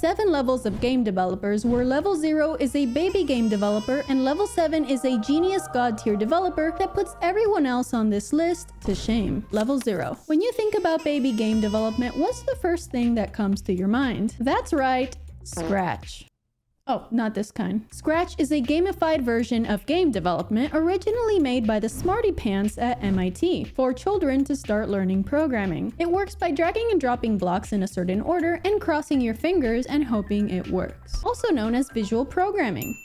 7 levels of game developers, where level 0 is a baby game developer and level 7 is a genius god tier developer that puts everyone else on this list to shame. Level 0. When you think about baby game development, what's the first thing that comes to your mind? That's right, Scratch. Oh, not this kind. Scratch is a gamified version of game development originally made by the smarty pants at MIT for children to start learning programming. It works by dragging and dropping blocks in a certain order and crossing your fingers and hoping it works. Also known as visual programming.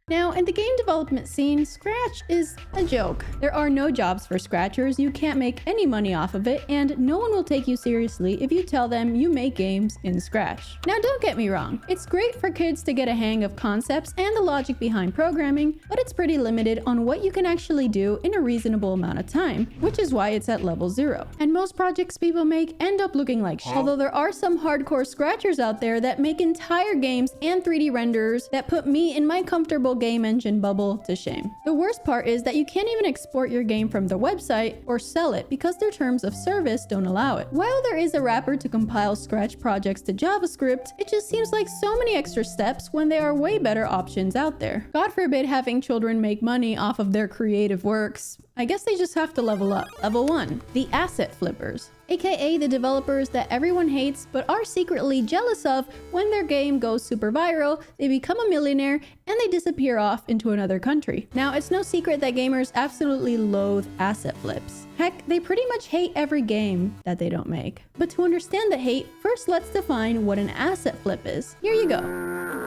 Now, in the game development scene, Scratch is a joke. There are no jobs for Scratchers, you can't make any money off of it, and no one will take you seriously if you tell them you make games in Scratch. Now, don't get me wrong, it's great for kids to get a hang of concepts and the logic behind programming, but it's pretty limited on what you can actually do in a reasonable amount of time, which is why it's at level 0. And most projects people make end up looking like shit. Although there are some hardcore Scratchers out there that make entire games and 3D renderers that put me in my comfortable game engine bubble to shame. The worst part is that you can't even export your game from their website or sell it because their terms of service don't allow it. While there is a wrapper to compile Scratch projects to JavaScript, it just seems like so many extra steps when there are way better options out there. God forbid having children make money off of their creative works. I guess they just have to level up. Level 1. The Asset Flippers. AKA the developers that everyone hates but are secretly jealous of when their game goes super viral, they become a millionaire, and they disappear off into another country. Now, it's no secret that gamers absolutely loathe asset flips. Heck, they pretty much hate every game that they don't make. But to understand the hate, first let's define what an asset flip is. Here you go.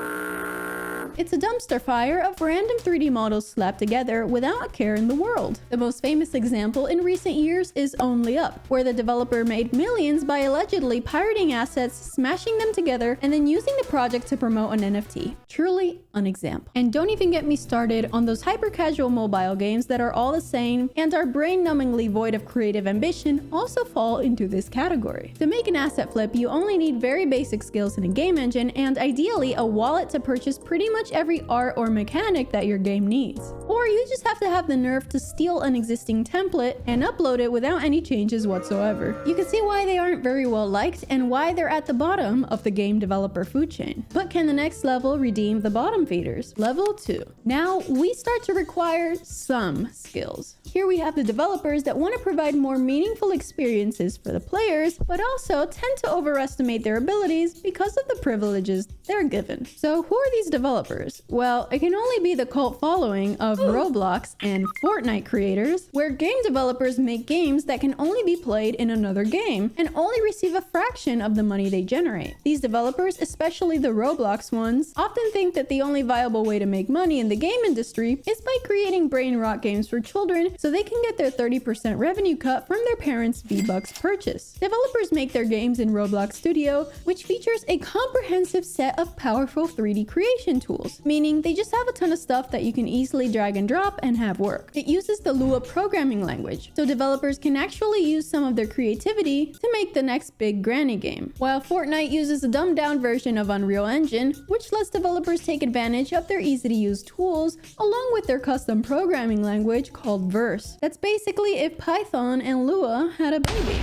It's a dumpster fire of random 3D models slapped together without a care in the world. The most famous example in recent years is Only Up, where the developer made millions by allegedly pirating assets, smashing them together, and then using the project to promote an NFT. Truly an example. And don't even get me started on those hyper-casual mobile games that are all the same and are brain-numbingly void of creative ambition also fall into this category. To make an asset flip, you only need very basic skills in a game engine and ideally a wallet to purchase pretty much every art or mechanic that your game needs. Or you just have to have the nerve to steal an existing template and upload it without any changes whatsoever. You can see why they aren't very well liked and why they're at the bottom of the game developer food chain. But can the next level redeem the bottom feeders? Level 2. Now we start to require some skills. Here we have the developers that want to provide more meaningful experiences for the players, but also tend to overestimate their abilities because of the privileges they're given. So who are these developers? Well, it can only be the cult following of Roblox and Fortnite creators, where game developers make games that can only be played in another game and only receive a fraction of the money they generate. These developers, especially the Roblox ones, often think that the only viable way to make money in the game industry is by creating brain rot games for children so they can get their 30% revenue cut from their parents' V-Bucks purchase. Developers make their games in Roblox Studio, which features a comprehensive set of powerful 3D creation tools, meaning they just have a ton of stuff that you can easily drag and drop and have work. It uses the Lua programming language, so developers can actually use some of their creativity to make the next big granny game. While Fortnite uses a dumbed down version of Unreal Engine, which lets developers take advantage of their easy to use tools along with their custom programming language called Verse. That's basically if Python and Lua had a baby.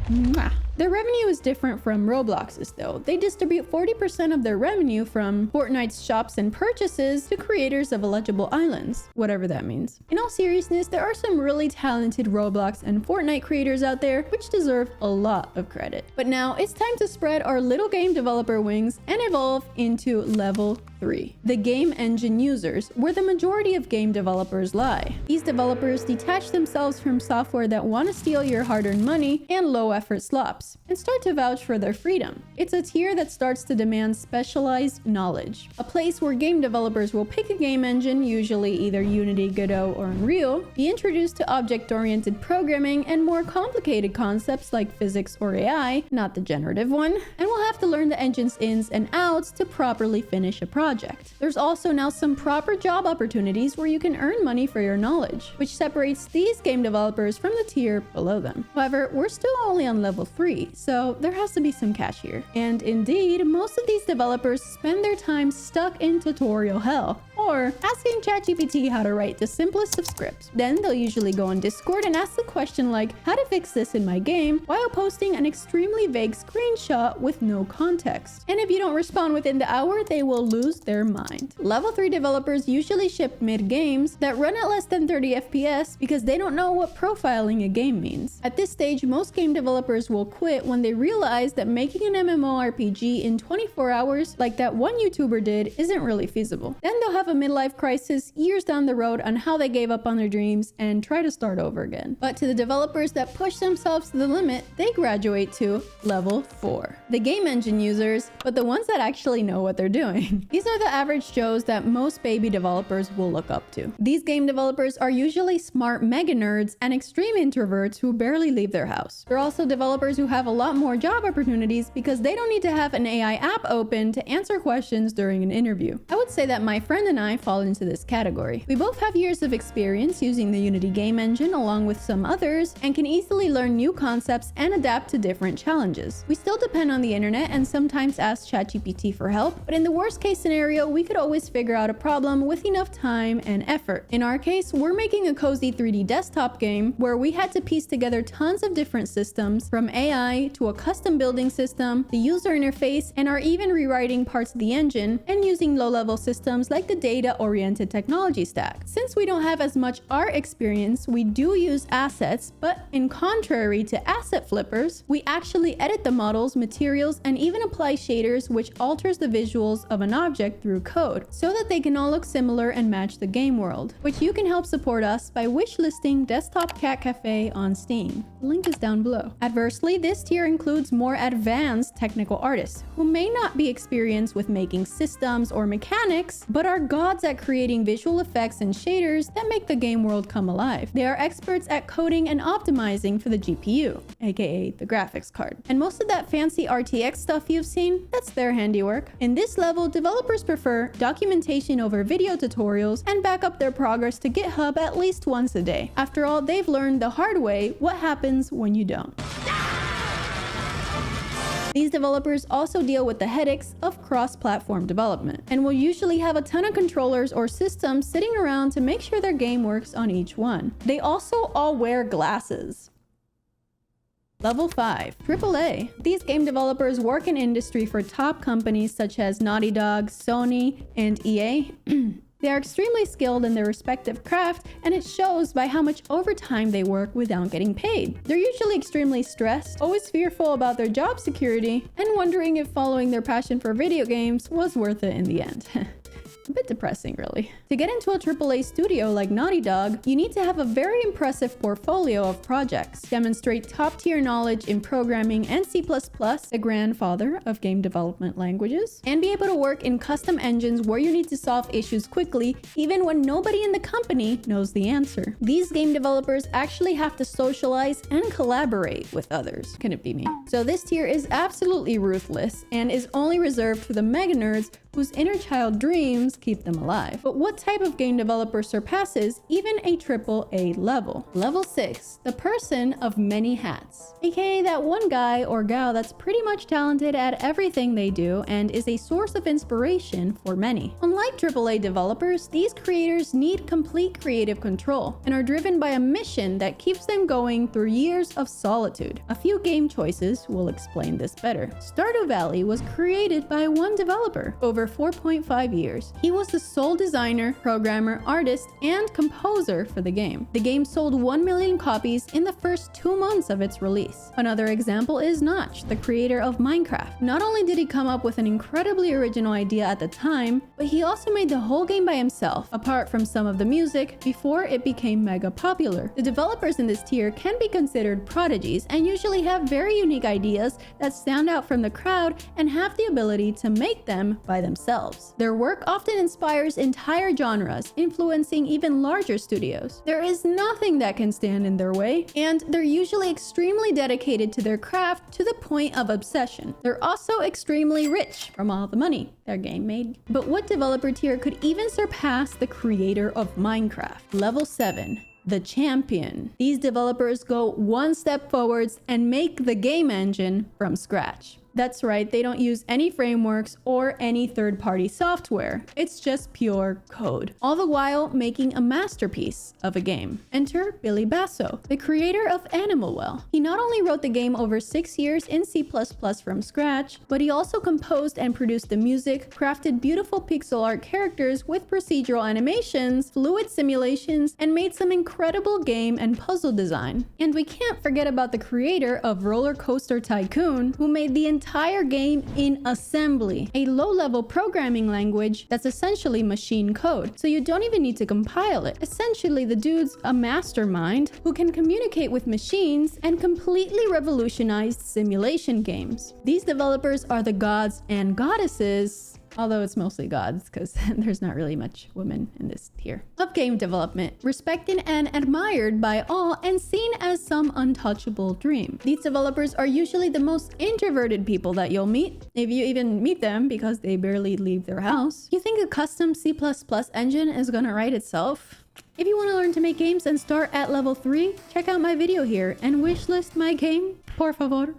Mwah. Their revenue is different from Roblox's though. They distribute 40% of their revenue from Fortnite's shops and purchases to creators of eligible islands, whatever that means. In all seriousness, there are some really talented Roblox and Fortnite creators out there which deserve a lot of credit. But now it's time to spread our little game developer wings and evolve into level 3. The game engine users, where the majority of game developers lie. These developers detach themselves from software that want to steal your hard-earned money and low-effort slops, and start to vouch for their freedom. It's a tier that starts to demand specialized knowledge. A place where game developers will pick a game engine, usually either Unity, Godot, or Unreal, be introduced to object-oriented programming and more complicated concepts like physics or AI, not the generative one, and will have to learn the engine's ins and outs to properly finish a project. There's also now some proper job opportunities where you can earn money for your knowledge, which separates these game developers from the tier below them. However, we're still only on level 3, so there has to be some cash here. And indeed, most of these developers spend their time stuck in tutorial hell, or asking ChatGPT how to write the simplest of scripts. Then they'll usually go on Discord and ask a question like, how to fix this in my game, while posting an extremely vague screenshot with no context. And if you don't respond within the hour, they will lose their mind. Level 3 developers usually ship mid-games that run at less than 30 FPS because they don't know what profiling a game means. At this stage, most game developers will quit when they realize that making an MMORPG in 24 hours, like that one YouTuber did, isn't really feasible. Then they'll have a midlife crisis years down the road on how they gave up on their dreams and try to start over again. But to the developers that push themselves to the limit, they graduate to level 4. The game engine users, but the ones that actually know what they're doing. These are the average Joes that most baby developers will look up to. These game developers are usually smart mega nerds and extreme introverts who barely leave their house. They're also developers who have a lot more job opportunities because they don't need to have an AI app open to answer questions during an interview. I would say that my friend and I fall into this category. We both have years of experience using the Unity game engine along with some others and can easily learn new concepts and adapt to different challenges. We still depend on the internet and sometimes ask ChatGPT for help, but in the worst case scenario, we could always figure out a problem with enough time and effort. In our case, we're making a cozy 3D desktop game where we had to piece together tons of different systems, from AI to a custom building system, the user interface, and are even rewriting parts of the engine and using low-level systems like the data-oriented technology stack. Since we don't have as much art experience, we do use assets, but in contrary to asset flippers, we actually edit the models, materials, and even apply shaders, which alters the visuals of an object through code so that they can all look similar and match the game world, which you can help support us by wishlisting Desktop Cat Cafe on Steam. The link is down below. Adversely, this tier includes more advanced technical artists who may not be experienced with making systems or mechanics, but are gods at creating visual effects and shaders that make the game world come alive. They are experts at coding and optimizing for the GPU, aka the graphics card. And most of that fancy RTX stuff you've seen, that's their handiwork. In this level, developers prefer documentation over video tutorials and back up their progress to GitHub at least once a day. After all, they've learned the hard way what happens when you don't. These developers also deal with the headaches of cross-platform development and will usually have a ton of controllers or systems sitting around to make sure their game works on each one. They also all wear glasses. Level 5. AAA. These game developers work in industry for top companies such as Naughty Dog, Sony, and EA. They are extremely skilled in their respective craft, and it shows by how much overtime they work without getting paid. They're usually extremely stressed, always fearful about their job security, and wondering if following their passion for video games was worth it in the end. A bit depressing, really. To get into a AAA studio like Naughty Dog, you need to have a very impressive portfolio of projects, demonstrate top-tier knowledge in programming and C++, the grandfather of game development languages, and be able to work in custom engines where you need to solve issues quickly, even when nobody in the company knows the answer. These game developers actually have to socialize and collaborate with others. Couldn't be me. So this tier is absolutely ruthless and is only reserved for the mega nerds whose inner child dreams keep them alive. But what type of game developer surpasses even a AAA level? Level 6, the person of many hats. AKA that one guy or gal that's pretty much talented at everything they do and is a source of inspiration for many. Unlike AAA developers, these creators need complete creative control and are driven by a mission that keeps them going through years of solitude. A few game choices will explain this better. Stardew Valley was created by one developer over 4.5 years. He was the sole designer, programmer, artist, and composer for the game. The game sold 1 million copies in the first 2 months of its release. Another example is Notch, the creator of Minecraft. Not only did he come up with an incredibly original idea at the time, but he also made the whole game by himself, apart from some of the music, before it became mega popular. The developers in this tier can be considered prodigies and usually have very unique ideas that stand out from the crowd and have the ability to make them by themselves. Their work often inspires entire genres, influencing even larger studios. There is nothing that can stand in their way, and they're usually extremely dedicated to their craft to the point of obsession. They're also extremely rich from all the money their game made. But what developer tier could even surpass the creator of Minecraft? Level 7. The champion. These developers go one step forwards and make the game engine from scratch. That's right, they don't use any frameworks or any third-party software. It's just pure code. All the while making a masterpiece of a game. Enter Billy Basso, the creator of Animal Well. He not only wrote the game over 6 years in C++ from scratch, but he also composed and produced the music, crafted beautiful pixel art characters with procedural animations, fluid simulations, and made some incredible game and puzzle design. And we can't forget about the creator of Roller Coaster Tycoon, who made the entire game in assembly, a low-level programming language that's essentially machine code, so you don't even need to compile it. Essentially, the dude's a mastermind who can communicate with machines and completely revolutionized simulation games. These developers are the gods and goddesses, although it's mostly gods because there's not really much women in this tier, of game development, respected and admired by all and seen as some untouchable dream. These developers are usually the most introverted people that you'll meet, if you even meet them, because they barely leave their house. You think a custom C++ engine is gonna write itself? If you want to learn to make games and start at level 3, check out my video here and wishlist my game, por favor.